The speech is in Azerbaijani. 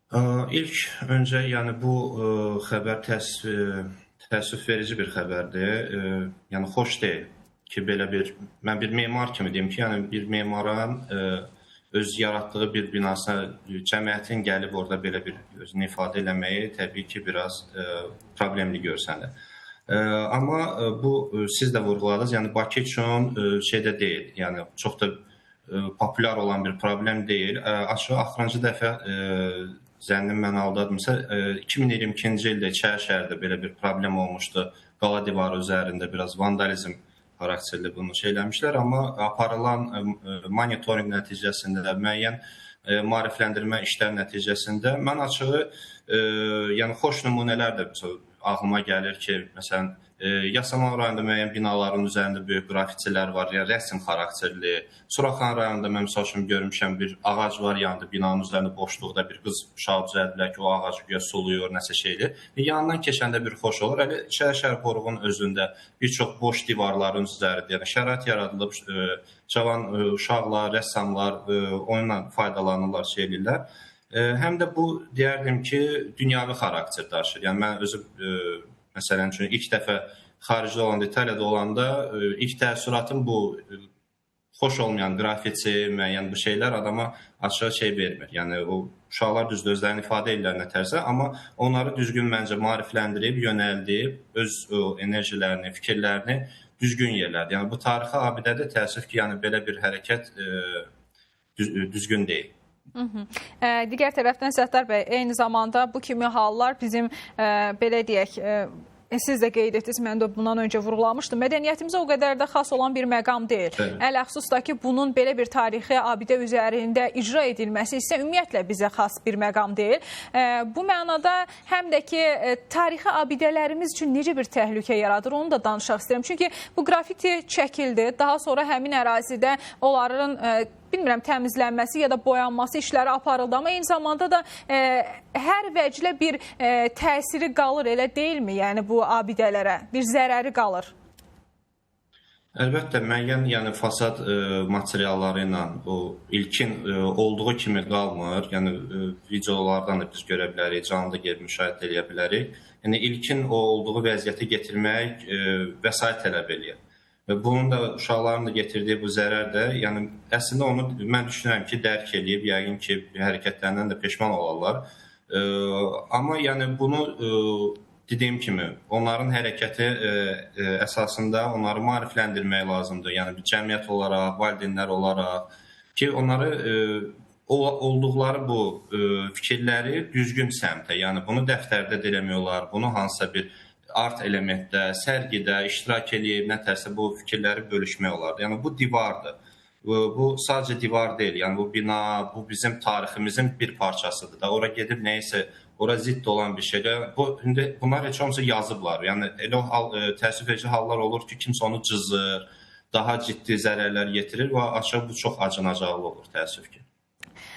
İlk öncə, yəni bu xəbər təəssüf verici bir xəbərdir. Yəni xoş deyil ki, mən bir memar kimi deyim ki, yəni bir memarın öz yaratdığı bir binasına cəmiyyətin gəlib orada belə bir özünü ifadə eləməyi təbii ki, biraz problemli görsənir. Amma bu siz də vurğuladınız, yəni Bakı üçün şeydə deyil, yəni çox da populyar olan bir problem deyil. Açığı axırıncı dəfə zənnim mən aldadımsa 2022-ci ildə şəhərdə belə bir problem olmuşdu. Qala divarı üzərində biraz vandalizm xarakterli bunu eləmişlər, amma aparılan monitorinq nəticəsində müəyyən maarifləndirmə işlər nəticəsində mən açığı yəni xoş nümunələr də ağlıma gəlir ki, məsələn Yasamal rayonunda müəyyən binaların üzərində böyük qrafitilər var, yəni rəsm xarakterli. Suraxan rayonunda mən məsəl üçün görmüşəm, bir ağac var yanında binanın üzərində boşluqda bir qız uşağı düzəldilər ki, o ağacı güya suluyur, nəsə şeydir. Yanından keçəndə bir xoş olur. Hələ şəhər qoruğunun özündə bir çox boş divarların üzərində, yəni şərait yaradılıb, cavan uşaqlar, rəssamlar onunla faydalanırlar, eləyirlər. Həm də bu deyərdim ki, dünyavi xarakter daşır. Yəni mən özüm məsələn üçün ilk dəfə xaricdə olanda, İtaliyada olanda ilk təəssüratım bu xoş olmayan qrafiti, müəyyən bu şeylər adama açıq vermir. Yəni o uşaqlar düzdür özlərini ifadə edirlər nətərsə, amma onları düzgün məncə maarifləndirib, yönəldib, öz enerjilərini, fikirlərini düzgün yerlərdir. Yəni bu tarixi abidədə təəssüf ki, yəni belə bir hərəkət düzgün deyil. Digər tərəfdən Səttar bəy, eyni zamanda bu kimi hallar bizim belə deyək, siz də qeyd etdiniz, mən də bundan öncə vurğulamışdım. Mədəniyyətimizə o qədər də xas olan bir məqam deyil. Ələxsus da ki, bunun belə bir tarixi abidə üzərində icra edilməsi isə ümumiyyətlə bizə xas bir məqam deyil. Bu mənada həm də ki, tarixi abidələrimiz üçün necə bir təhlükə yaradır, onu da danışaq istəyirəm. Çünki bu qrafiti çəkildi, daha sonra həmin ərazidə onların bilmirəm, təmizlənməsi ya da boyanması işləri aparıldı, amma eyni zamanda da hər vəclə bir təsiri qalır, elə deyilmi? Yəni bu abidələrə bir zərəri qalır. Əlbəttə, müəyyən fasad materialları ilə o ilkin olduğu kimi qalmır. Yəni videolardan da biz görə bilərik, canlı gelib müşahidə edə bilərik. Yəni ilkin o olduğu vəziyyəti getirmək vəsait tələb eləyir. Və bunun da uşaqların da getirdiyi bu zərər də, yəni əslində onu mən düşünürəm ki, dərk eləyib, yəqin ki, hərəkətlərindən də peşman olarlar. Amma yəni bunu dediyim kimi, onların hərəkəti əsasında onları maarifləndirmək lazımdır. Yəni bir cəmiyyət olaraq, valideynlər olaraq ki, onları olduqları bu fikirləri düzgün səmtə, yəni bunu dəftərdə eləmək olar, bunu hansısa bir art elementdə, sərgidə iştirak edib, nətərsə bu fikirləri bölüşmək olardı. Yəni bu divardır. Bu sadəcə divar deyil. Yəni bu bina, bu bizim tariximizin bir parçasıdır da. Ora gedib nəyisə, ora zidd olan bir şeydir. Bunlar heç olmasa yazıblar. Yəni elə təəssüf edici hallar olur ki, kimsə onu cızır, daha ciddi zərərlər yetirir və aşağı bu çox acınacaqlı olur təəssüf ki.